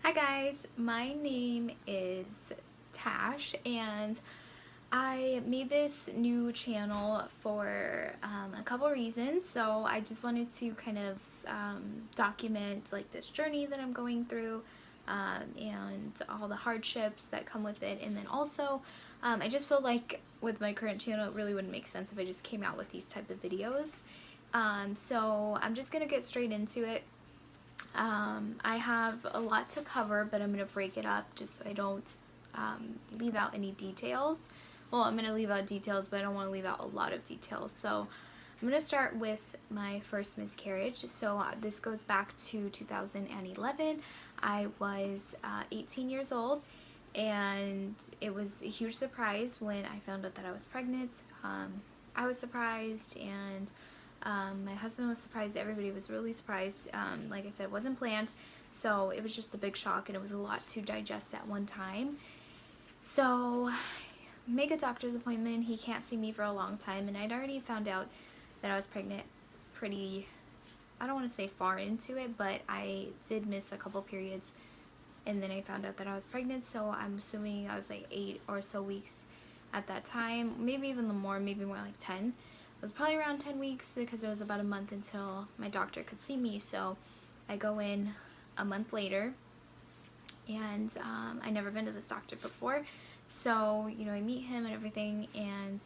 Hi guys, my name is Tash and I made this new channel for a couple reasons. So I just wanted to kind of document like this journey that I'm going through and all the hardships that come with it. And then also I just feel like with my current channel it really wouldn't make sense if I just came out with these type of videos. So I'm just gonna get straight into it. I have a lot to cover, but I'm going to break it up just so I don't leave out any details. Well, I'm going to leave out details, but I don't want to leave out a lot of details. So I'm going to start with my first miscarriage. So this goes back to 2011. I was 18 years old, and it was a huge surprise when I found out that I was pregnant. I was surprised, and my husband was surprised. Everybody was really surprised. Like I said, it wasn't planned, so it was just a big shock, and it was a lot to digest at one time. So make a doctor's appointment. He can't see me for a long time, and I'd already found out that I was pregnant pretty, I don't want to say far into it, but I did miss a couple periods, and then I found out that I was pregnant. So I'm assuming I was like 8 or so weeks at that time, maybe even more, maybe more like 10. It was probably around 10 weeks because it was about a month until my doctor could see me. So I go in a month later, and I never been to this doctor before. So, you know, I meet him and everything, and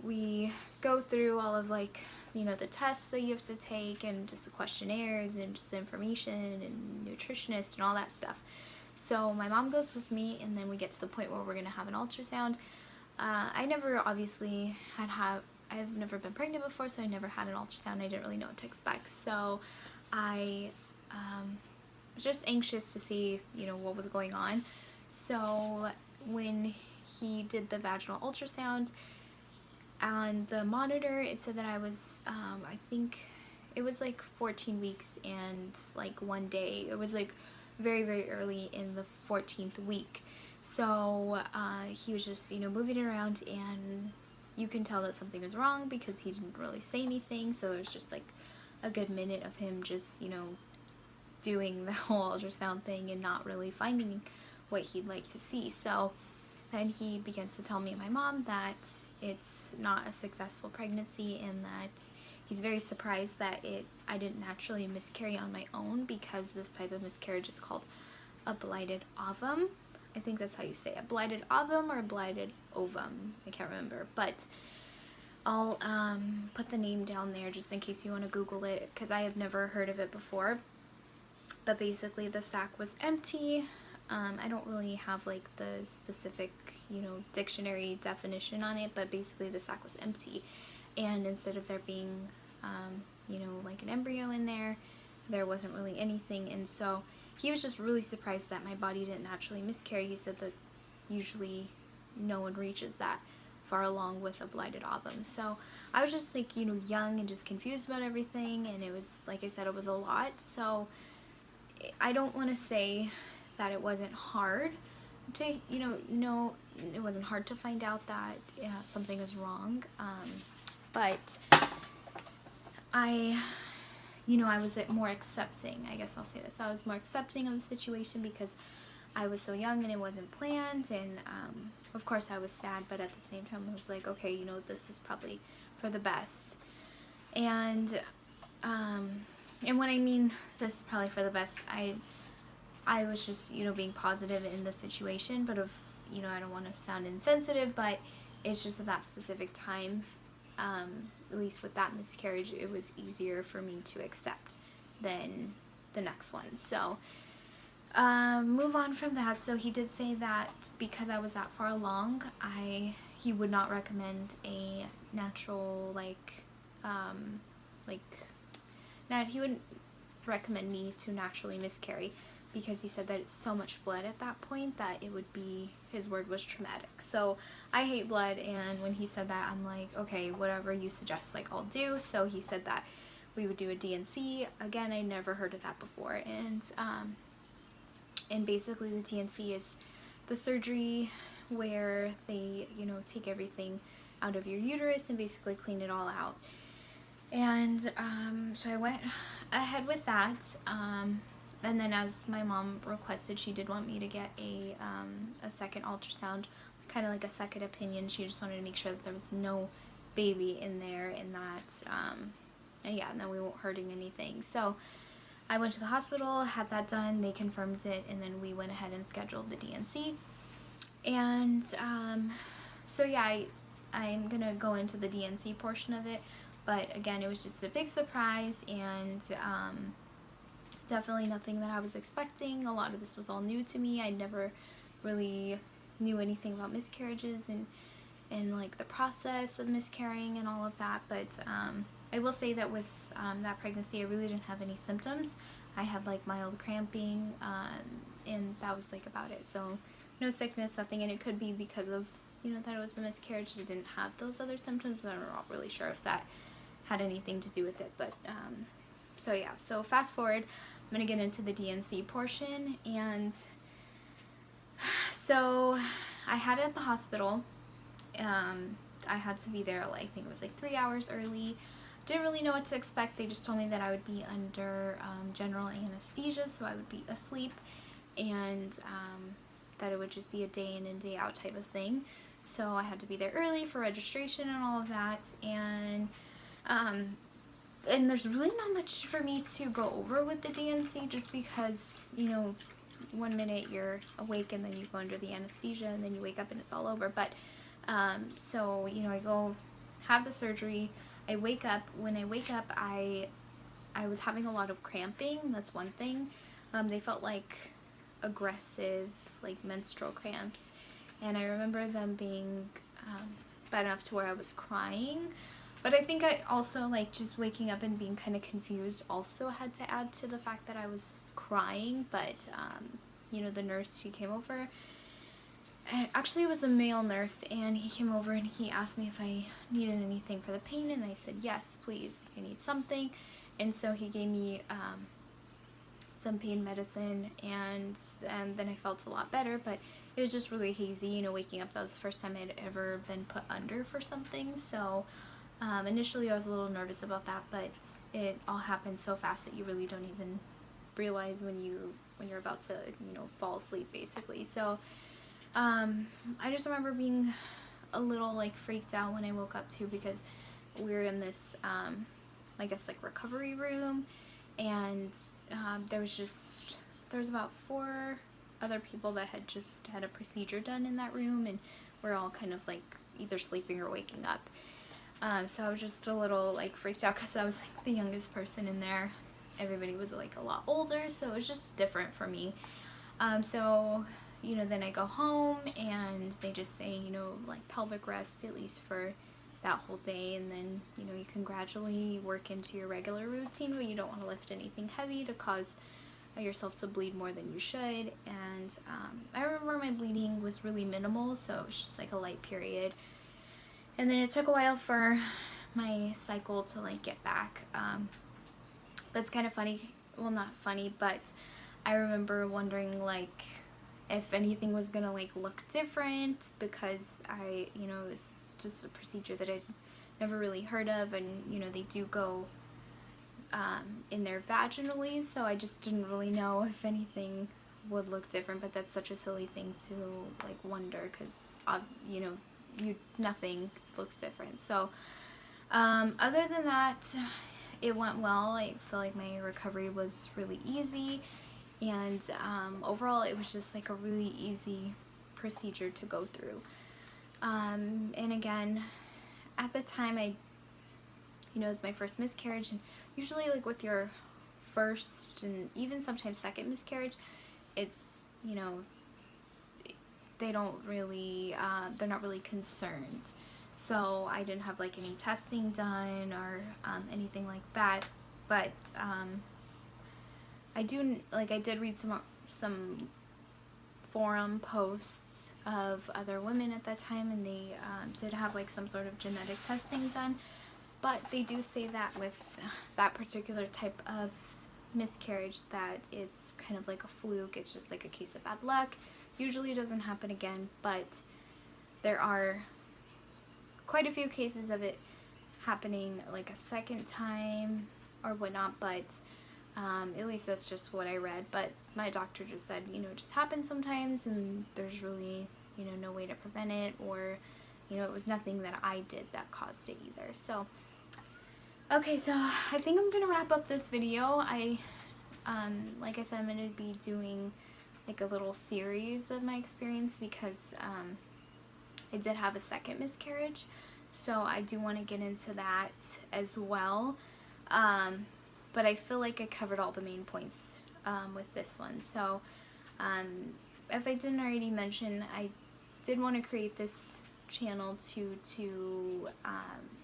we go through all of like, you know, the tests that you have to take and just the questionnaires and just the information and nutritionist and all that stuff. So my mom goes with me, and then we get to the point where we're going to have an ultrasound. I never obviously I've never been pregnant before, so I never had an ultrasound. I didn't really know what to expect. So I was just anxious to see, you know, what was going on. So when he did the vaginal ultrasound, on the monitor, it said that I was, I think it was like 14 weeks and like 1 day. It was like very, very early in the 14th week. So he was just, you know, moving it around, and you can tell that something was wrong because he didn't really say anything. So it was just like a good minute of him just, you know, doing the whole ultrasound thing and not really finding what he'd like to see. So then he begins to tell me and my mom that it's not a successful pregnancy, and that he's very surprised that I didn't naturally miscarry on my own, because this type of miscarriage is called a blighted ovum. I think that's how you say it. Blighted ovum or blighted ovum. I can't remember, but I'll put the name down there just in case you want to Google it, because I have never heard of it before. But basically the sac was empty. I don't really have like the specific, you know, dictionary definition on it, but basically the sac was empty, and instead of there being you know, like an embryo in there, there wasn't really anything. And so he was just really surprised that my body didn't naturally miscarry. He said that usually no one reaches that far along with a blighted ovum. So I was just like, you know, young and just confused about everything, and it was, like I said, it was a lot. So I don't want to say that it wasn't hard to, you know, no, it wasn't hard to find out that something was wrong, but I was more accepting, I guess I'll say this. So I was more accepting of the situation because I was so young and it wasn't planned, and of course I was sad, but at the same time I was like, okay, you know, this is probably for the best. And when I mean this is probably for the best, I was just, you know, being positive in the situation, but you know, I don't want to sound insensitive, but it's just at that specific time, at least with that miscarriage, it was easier for me to accept than the next one. So move on from that. So he did say that because I was that far along, he would not recommend a natural, he wouldn't recommend me to naturally miscarry, because he said that it's so much blood at that point that it would be, his word was traumatic. So I hate blood, and when he said that, I'm like, okay, whatever you suggest, like, I'll do. So he said that we would do a D&C. Again, I never heard of that before, and basically the D&C is the surgery where they, you know, take everything out of your uterus and basically clean it all out. And so I went ahead with that. And then as my mom requested, she did want me to get a second ultrasound, kind of like a second opinion. She just wanted to make sure that there was no baby in there, and that and yeah, and that we weren't hurting anything. So I went to the hospital, had that done, they confirmed it, and then we went ahead and scheduled the DNC. And so yeah, I'm gonna go into the DNC portion of it, but again, it was just a big surprise, and definitely nothing that I was expecting. A lot of this was all new to me. I never really knew anything about miscarriages and like the process of miscarrying and all of that, but I will say that with that pregnancy, I really didn't have any symptoms. I had like mild cramping, and that was like about it. So no sickness, nothing, and it could be because of, you know, that it was a miscarriage. I didn't have those other symptoms. I'm not really sure if that had anything to do with it, but so yeah, so fast forward, I'm gonna get into the DNC portion. And so I had it at the hospital. I had to be there, like, I think it was like 3 hours early. Didn't really know what to expect. They just told me that I would be under general anesthesia, so I would be asleep, and that it would just be a day in and day out type of thing. So I had to be there early for registration and all of that, and there's really not much for me to go over with the DNC, just because, you know, one minute you're awake and then you go under the anesthesia and then you wake up and it's all over. But so, you know, I go have the surgery. I wake up. When I wake up, I was having a lot of cramping. That's one thing. They felt like aggressive, like menstrual cramps, and I remember them being bad enough to where I was crying. But I think I also, like, just waking up and being kind of confused also had to add to the fact that I was crying. But you know, the nurse, she came over. Actually, it was a male nurse, and he came over and he asked me if I needed anything for the pain, and I said, yes, please, I need something. And so he gave me some pain medicine, and then I felt a lot better, but it was just really hazy, you know, waking up. That was the first time I'd ever been put under for something. So initially I was a little nervous about that, but it all happened so fast that you really don't even realize when you're about to, you know, fall asleep, basically. So I just remember being a little, like, freaked out when I woke up too, because we were in this I guess, like, recovery room, and there was about 4 other people that had just had a procedure done in that room, and we're all kind of like either sleeping or waking up. So I was just a little, like, freaked out because I was, like, the youngest person in there. Everybody was, like, a lot older, so it was just different for me. So, you know, then I go home and they just say, you know, like, pelvic rest at least for that whole day, and then, you know, you can gradually work into your regular routine, but you don't want to lift anything heavy to cause yourself to bleed more than you should. And I remember my bleeding was really minimal, so it was just like a light period. And then it took a while for my cycle to, like, get back. That's kind of funny. Well, not funny, but I remember wondering, like, if anything was gonna, like, look different, because you know, it was just a procedure that I'd never really heard of, and, you know, they do go in there vaginally, so I just didn't really know if anything would look different. But that's such a silly thing to, like, wonder, because you know, nothing looks different. So other than that, it went well. I feel like my recovery was really easy, and overall it was just like a really easy procedure to go through. And again, at the time, you know, it was my first miscarriage, and usually, like, with your first and even sometimes second miscarriage, it's, you know, they don't really, they're not really concerned. So I didn't have, like, any testing done or anything like that. But I did read some forum posts of other women at that time, and they did have, like, some sort of genetic testing done. But they do say that with that particular type of miscarriage, that it's kind of like a fluke. It's just like a case of bad luck. Usually it doesn't happen again, but there are quite a few cases of it happening, like, a second time or whatnot. But At least that's just what I read, but my doctor just said, you know, it just happens sometimes and there's really, you know, no way to prevent it, or, you know, it was nothing that I did that caused it either. So, okay, so I think I'm gonna wrap up this video. Like I said, I'm gonna be doing like a little series of my experience because I did have a second miscarriage, so I do want to get into that as well. But I feel like I covered all the main points with this one. So if I didn't already mention, I did want to create this channel to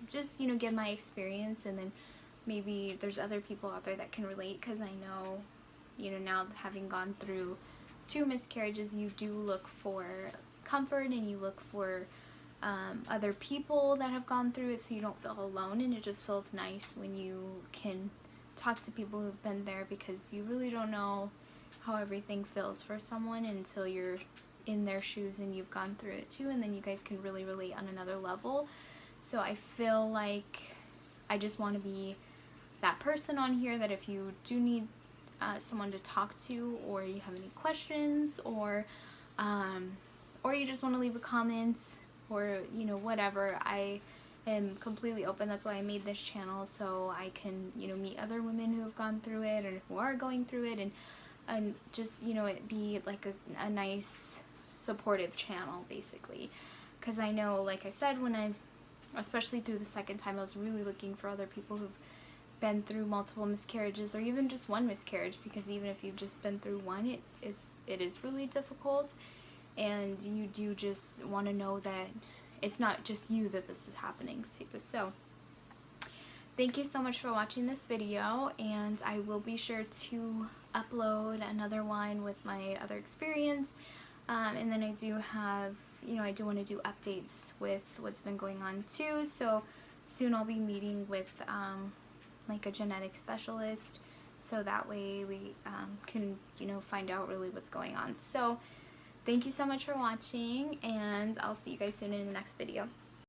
just, you know, get my experience, and then maybe there's other people out there that can relate, because I know, you know, now having gone through 2 miscarriages, you do look for comfort and you look for other people that have gone through it, so you don't feel alone. And it just feels nice when you can talk to people who've been there, because you really don't know how everything feels for someone until you're in their shoes and you've gone through it too, and then you guys can really relate on another level. So I feel like I just want to be that person on here that if you do need someone to talk to, or you have any questions, or you just want to leave a comment, or, you know, whatever, I am completely open. That's why I made this channel, so I can, you know, meet other women who have gone through it or who are going through it, and just, you know, it be like a nice supportive channel, basically. Because I know, like I said, especially through the second time, I was really looking for other people who've been through multiple miscarriages, or even just one miscarriage, because even if you've just been through one, it is really difficult, and you do just want to know that it's not just you that this is happening to. So thank you so much for watching this video, and I will be sure to upload another one with my other experience, and then I do have, you know, I do want to do updates with what's been going on too. So soon I'll be meeting with like a genetic specialist, so that way we can, you know, find out really what's going on. So thank you so much for watching, and I'll see you guys soon in the next video.